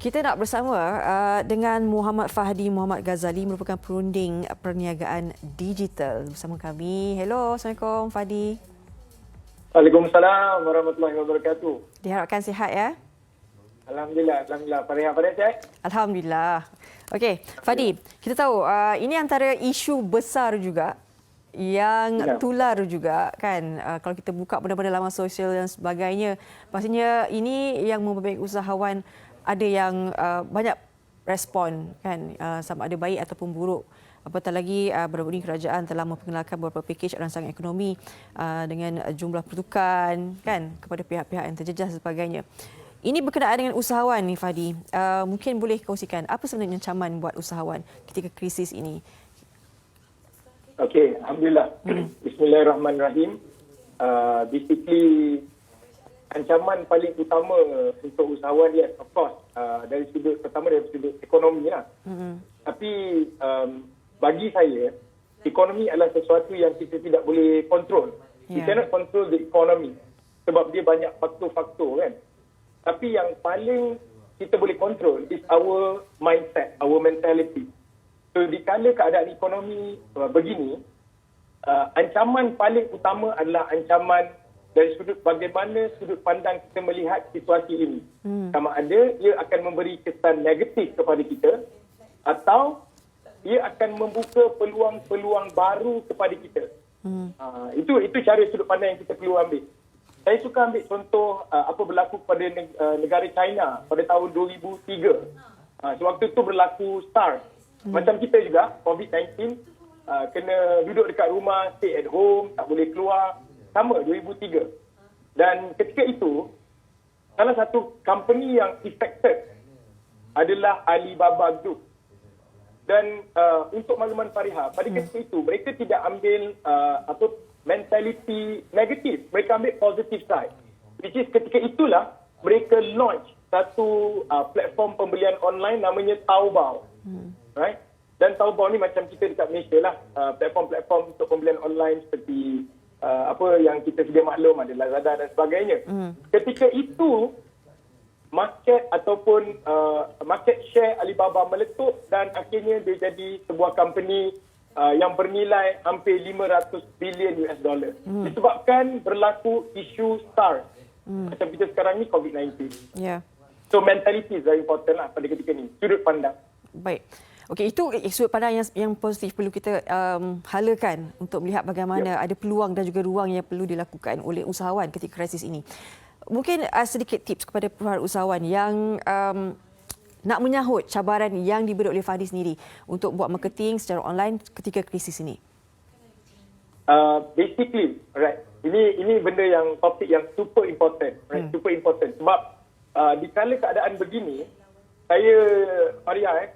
Kita nak bersama dengan Muhammad Fahdi Muhammad Ghazali, merupakan perunding perniagaan digital bersama kami. Hello, Assalamualaikum Fahdi. Waalaikumsalam warahmatullahi wabarakatuh. Diharapkan sihat ya. Alhamdulillah, Pada sihat? Alhamdulillah. Okey, Fahdi, kita tahu ini antara isu besar juga yang tular juga kan, kalau kita buka benda-benda laman sosial dan sebagainya, pastinya ini yang membuat usahawan ada yang banyak respon kan, sama ada baik ataupun buruk. Apatah lagi baru-baru ini kerajaan telah memperkenalkan beberapa pakej rangsangan ekonomi dengan jumlah pertukaran kan kepada pihak-pihak yang terjejas dan sebagainya. Ini berkenaan dengan usahawan ni Fahdi. Mungkin boleh kongsikan apa sebenarnya ancaman buat usahawan ketika krisis ini? Okey, alhamdulillah. Bismillahirrahmanirrahim. Basically ancaman paling utama untuk usahawan dia, of course, dari sudut ekonomi lah. Tapi bagi saya, ekonomi adalah sesuatu yang kita tidak boleh kontrol. We cannot control the economy sebab dia banyak faktor-faktor kan. Tapi yang paling kita boleh kontrol is our mindset, our mentality. So dikala keadaan ekonomi begini, ancaman paling utama adalah ancaman dari bagaimana sudut pandang kita melihat situasi ini. Sama ada ia akan memberi kesan negatif kepada kita atau ia akan membuka peluang-peluang baru kepada kita. Itu cara sudut pandang yang kita perlu ambil. Saya suka ambil contoh apa berlaku pada negara China pada tahun 2003. Sewaktu itu berlaku SARS. Macam kita juga, COVID-19, kena duduk dekat rumah, stay at home, tak boleh keluar. Sama 2003. Dan ketika itu, salah satu company yang affected adalah Alibaba Group. Dan untuk makluman Fariha, pada ketika itu mereka tidak ambil mentality negatif. Mereka ambil positive side. Which is ketika itulah mereka launch satu platform pembelian online namanya Taobao. Right? Dan Taobao ni macam kita dekat Malaysia lah. Platform-platform untuk pembelian online seperti apa yang kita sedia maklum, ada Lazada dan sebagainya. Ketika itu market ataupun market share Alibaba meletup dan akhirnya dia jadi sebuah company yang bernilai hampir 500 bilion US dollar. Disebabkan berlaku isu SARS. Macam kita sekarang ni COVID-19. So mentality is very important lah pada ketika ni. Sudut pandang. Baik. Okey, itu sudut pandang yang positif perlu kita halakan untuk melihat bagaimana ada peluang dan juga ruang yang perlu dilakukan oleh usahawan ketika krisis ini. Mungkin sedikit tips kepada usahawan yang nak menyahut cabaran yang diberi oleh Fahdi sendiri untuk buat marketing secara online ketika krisis ini. Basically, right. Ini benda yang topik yang super important, right? Super important sebab di kala keadaan begini, saya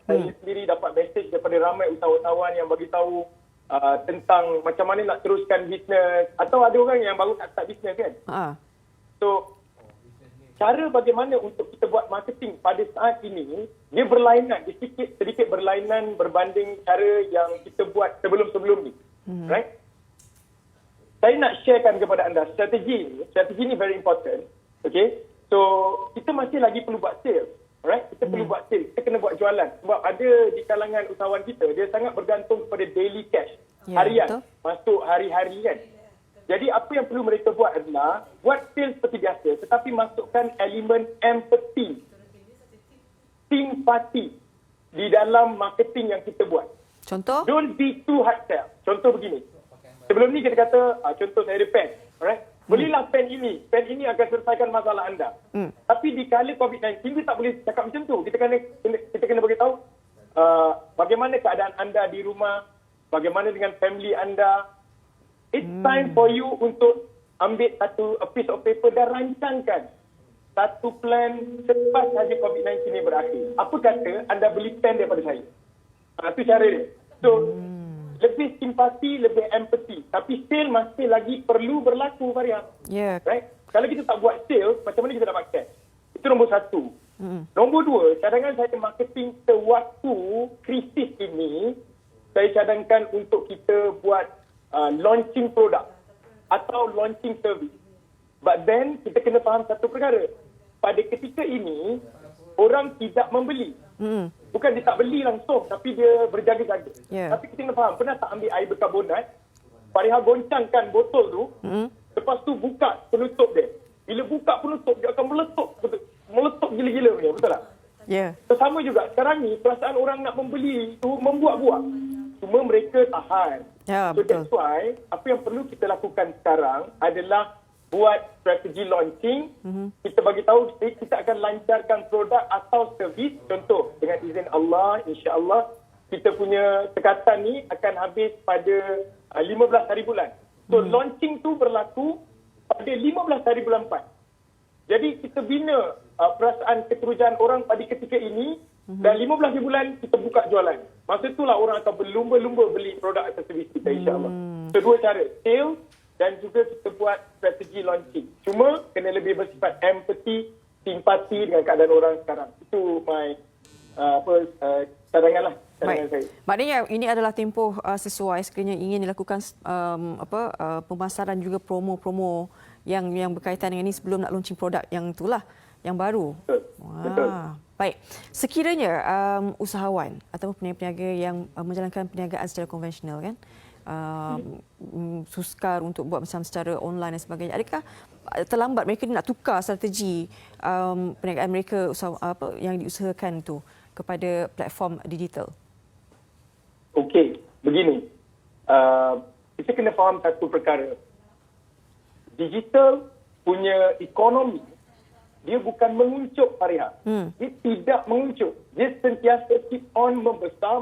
sendiri dapat mesej daripada ramai usahawan yang bagi tahu tentang macam mana nak teruskan bisnes, atau ada orang yang baru nak start bisnes kan. So cara bagaimana untuk kita buat marketing pada saat ini, dia berlainan, sedikit berlainan berbanding cara yang kita buat sebelum-sebelum ni. Right? Saya nak sharekan kepada anda strategi ni very important. Okay? So kita masih lagi perlu buat sales. Right? Kita perlu buat sales, kita kena buat jualan. Sebab ada di kalangan usahawan kita, dia sangat bergantung kepada daily cash. Harian, masuk hari-hari kan. Jadi apa yang perlu mereka buat adalah, buat sales seperti biasa, tetapi masukkan elemen empathy, simpati di dalam marketing yang kita buat. Contoh? Don't be too hard sell. Contoh begini. Sebelum ni kita kata, contoh saya ada pen. Alright? Belilah pen ini akan selesaikan masalah anda. Tapi di kala COVID-19 kita tak boleh cakap macam tu. Kita kena beritahu bagaimana keadaan anda di rumah, bagaimana dengan family anda. It's time for you untuk ambil a piece of paper dan rancangkan satu plan selepas saja COVID-19 ini berakhir. Apa kata anda beli pen daripada saya? Itu cara dia. So lebih simpati, lebih empathy. Tapi sale masih lagi perlu berlaku, Faria. Right? Kalau kita tak buat sale, macam mana kita dapat cash? Itu nombor satu. Nombor dua, cadangan saya marketing sewaktu krisis ini, saya cadangkan untuk kita buat launching produk atau launching service. But then, kita kena faham satu perkara. Pada ketika ini, orang tidak membeli. Bukan dia tak beli langsung, tapi dia berjaga-jaga. Tapi kita kena faham, pernah tak ambil air berkarbonat, Fariha goncangkan botol tu, lepas tu buka penutup dia. Bila buka penutup, dia akan meletup gila-gila punya, betul tak? Sama juga, sekarang ni perasaan orang nak membeli tu membuat-buat. Cuma mereka tahan. So that's why, apa yang perlu kita lakukan sekarang adalah buat strategi launching. Kita bagi tahu kita akan lancarkan produk atau servis. Contoh, dengan izin Allah, insya-Allah kita punya sekatan ni akan habis pada 15 hari bulan. So launching tu berlaku pada 15 hari bulan 4. Jadi kita bina perasaan keterujan orang pada ketika ini dan 15 hari bulan kita buka jualan. Masa itulah orang akan berlumba-lumba beli produk atau servis kita, insya-Allah. Kedua cara, sales dan juga kita buat strategi launching. Cuma kena lebih bersifat empathy, simpati dengan keadaan orang sekarang. Itu my cadangan lah. Saya. Maknanya ini adalah tempoh sesuai sekiranya ingin dilakukan pemasaran juga promo-promo yang berkaitan dengan ini sebelum nak launching produk yang itulah yang baru. Betul. Baik. Sekiranya usahawan atau peniaga yang menjalankan perniagaan secara konvensional kan, sukar untuk buat macam secara online dan sebagainya. Adakah terlambat mereka nak tukar strategi perniagaan mereka yang diusahakan itu kepada platform digital? Okey, begini. Kita kena faham satu perkara. Digital punya ekonomi, dia bukan menguncup, Fariha. Dia tidak menguncup. Dia sentiasa keep on membesar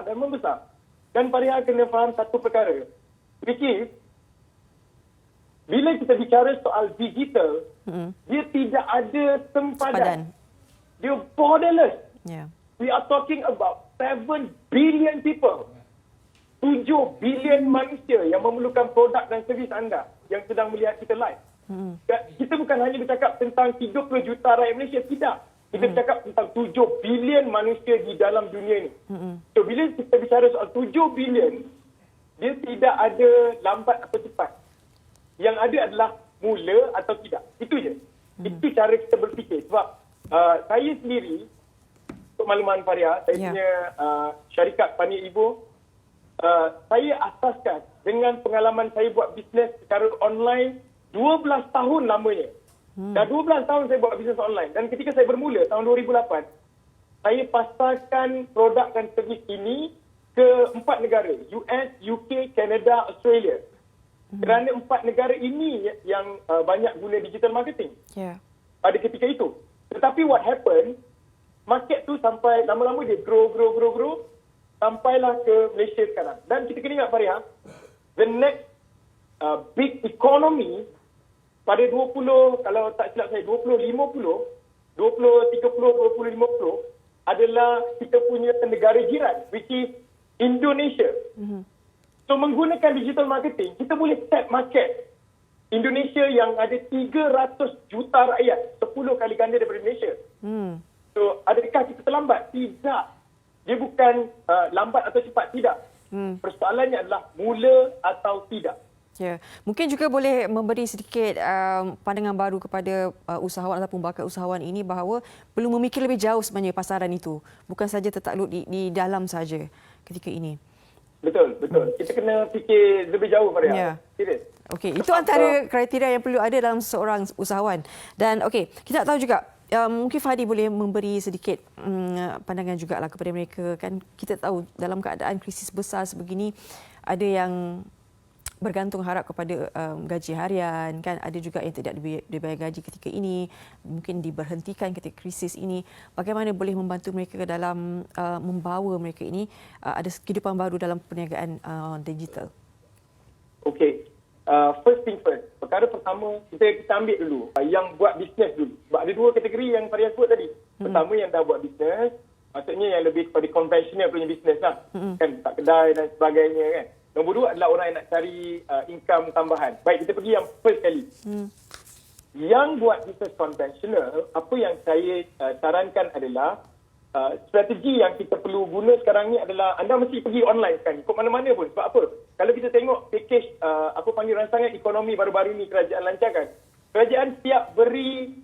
dan membesar. Dan Fariha kena faham satu perkara. Which is, bila kita bicara soal digital, dia tidak ada sempadan. Dia borderless. We are talking about 7 billion people. 7 billion manusia yang memerlukan produk dan servis anda yang sedang melihat kita live. Kita bukan hanya bercakap tentang 30 juta rakyat Malaysia, tidak. Kita bercakap tentang 7 bilion manusia di dalam dunia ini. So, bila kita bicara soal 7 bilion, dia tidak ada lambat atau cepat. Yang ada adalah mula atau tidak. Itu je. Itu cara kita berfikir. Sebab saya sendiri, untuk makluman Fariha, saya punya syarikat Pania Ibu, saya asaskan dengan pengalaman saya buat bisnes secara online 12 tahun lamanya. Dah 12 tahun saya buat bisnes online. Dan ketika saya bermula tahun 2008, saya pasarkan produk dan servis ini ke 4 negara. US, UK, Canada, Australia. Kerana 4 negara ini yang banyak guna digital marketing. Pada ketika itu. Tetapi what happened, market tu sampai lama-lama dia grow. Sampailah ke Malaysia sekarang. Dan kita kena ingat, Fariha, the next big economy pada 20, kalau tak silap saya, 2050 adalah kita punya negara jiran, which is Indonesia. So, menggunakan digital marketing, kita boleh set market Indonesia yang ada 300 juta rakyat, 10 kali ganda daripada Malaysia. So, adakah kita terlambat? Tidak. Dia bukan lambat atau cepat, tidak. Persoalannya adalah mula atau tidak. Mungkin juga boleh memberi sedikit pandangan baru kepada usahawan ataupun bakal usahawan ini bahawa perlu memikir lebih jauh sebenarnya pasaran itu. Bukan saja tertakluk di dalam saja ketika ini. Betul. Kita kena fikir lebih jauh, Fariha. Serius. Okey, itu antara kriteria yang perlu ada dalam seorang usahawan. Dan kita tahu juga mungkin Fadi boleh memberi sedikit pandangan jugalah kepada mereka. Kan kita tahu dalam keadaan krisis besar sebegini ada yang bergantung harap kepada gaji harian, kan, ada juga yang tidak dibayar gaji ketika ini, mungkin diberhentikan ketika krisis ini. Bagaimana boleh membantu mereka dalam membawa mereka ini ada kehidupan baru dalam perniagaan digital? Okey. First thing first, perkara pertama kita ambil dulu yang buat bisnes dulu. Sebab ada 2 kategori yang Fariha sebut tadi. Pertama yang dah buat bisnes, maksudnya yang lebih kepada konvensional punya bisnes lah. Kan, tak kedai dan sebagainya, kan. Nombor 2 adalah orang yang nak cari income tambahan. Baik, kita pergi yang first kali. Yang buat bisnes konvensional, apa yang saya sarankan adalah strategi yang kita perlu guna sekarang ni adalah anda mesti pergi online sekarang, ikut mana-mana pun. Sebab apa? Kalau kita tengok package, apa panggil rancangan ekonomi baru-baru ni kerajaan lancarkan, kerajaan siap beri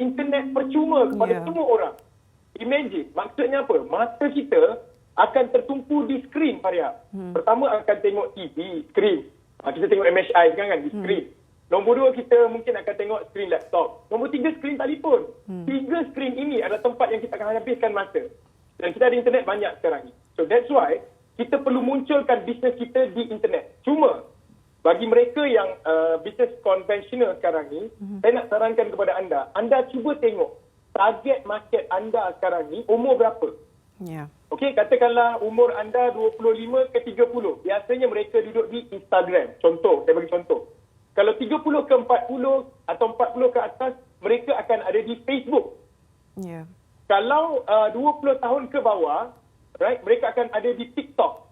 internet percuma kepada semua orang. Imagine, maksudnya apa? Mata kita akan tertumpu di skrin, Faria. Pertama akan tengok TV, skrin. Kita tengok MSI sekarang kan, di skrin. Nombor 2, kita mungkin akan tengok skrin laptop. Nombor 3, skrin telefon. 3 skrin ini adalah tempat yang kita akan habiskan masa. Dan kita ada internet banyak sekarang ni. So that's why kita perlu munculkan bisnes kita di internet. Cuma, bagi mereka yang bisnes konvensional sekarang ni, saya nak sarankan kepada anda cuba tengok target market anda sekarang ni umur berapa. Okey, katakanlah umur anda 25 ke 30. Biasanya mereka duduk di Instagram. Contoh, saya bagi contoh. Kalau 30 ke 40 atau 40 ke atas, mereka akan ada di Facebook. Kalau 20 tahun ke bawah, right, mereka akan ada di TikTok.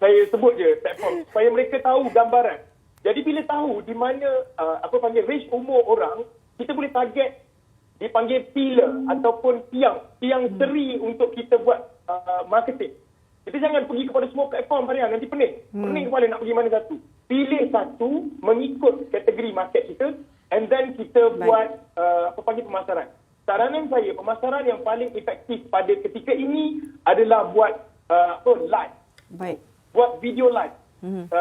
Saya sebut je platform supaya mereka tahu gambaran. Jadi bila tahu di mana range umur orang, kita boleh target dipanggil pillar ataupun tiang seri untuk kita buat marketing. Kita jangan pergi kepada semua platform, Faria, nanti pening. Pening kepala nak pergi mana satu. Pilih satu mengikut kategori market kita and then kita buat pemasaran. Saranan saya, pemasaran yang paling efektif pada ketika ini adalah buat live. Buat video live.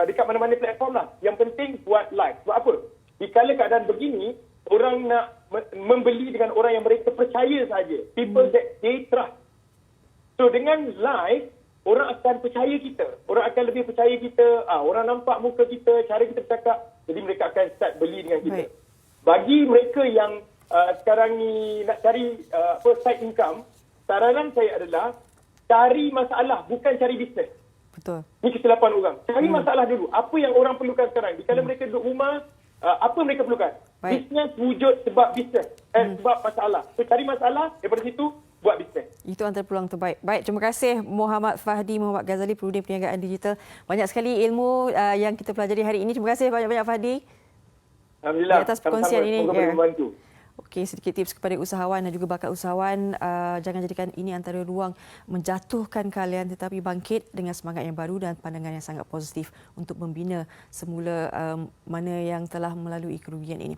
Dekat mana-mana platform lah. Yang penting buat live. Sebab apa? Di kala keadaan begini, orang nak membeli dengan orang yang mereka percaya saja. People that they trust. So dengan live, orang akan percaya kita. Orang akan lebih percaya kita. Orang nampak muka kita, cara kita bercakap. Jadi mereka akan start beli dengan kita. Bagi mereka yang sekarang ni nak cari side income, saranan saya adalah cari masalah, bukan cari bisnes. Betul. Ini kesilapan orang. Cari masalah dulu. Apa yang orang perlukan sekarang? Di kala mereka duduk rumah, apa mereka perlukan? Bisnes wujud sebab bisnes. Sebab masalah. So cari masalah, daripada situ buat bisnes. Itu antara peluang terbaik. Baik, terima kasih Muhammad Fahdi Muhammad Ghazali, Perudin Perniagaan Digital. Banyak sekali ilmu yang kita pelajari hari ini. Terima kasih banyak-banyak Fahdi. Alhamdulillah. Di atas perkongsian ini. Semoga membantu. Okey, sedikit tips kepada usahawan dan juga bakal usahawan. Jangan jadikan ini antara ruang menjatuhkan kalian, tetapi bangkit dengan semangat yang baru dan pandangan yang sangat positif untuk membina semula mana yang telah melalui kerugian ini.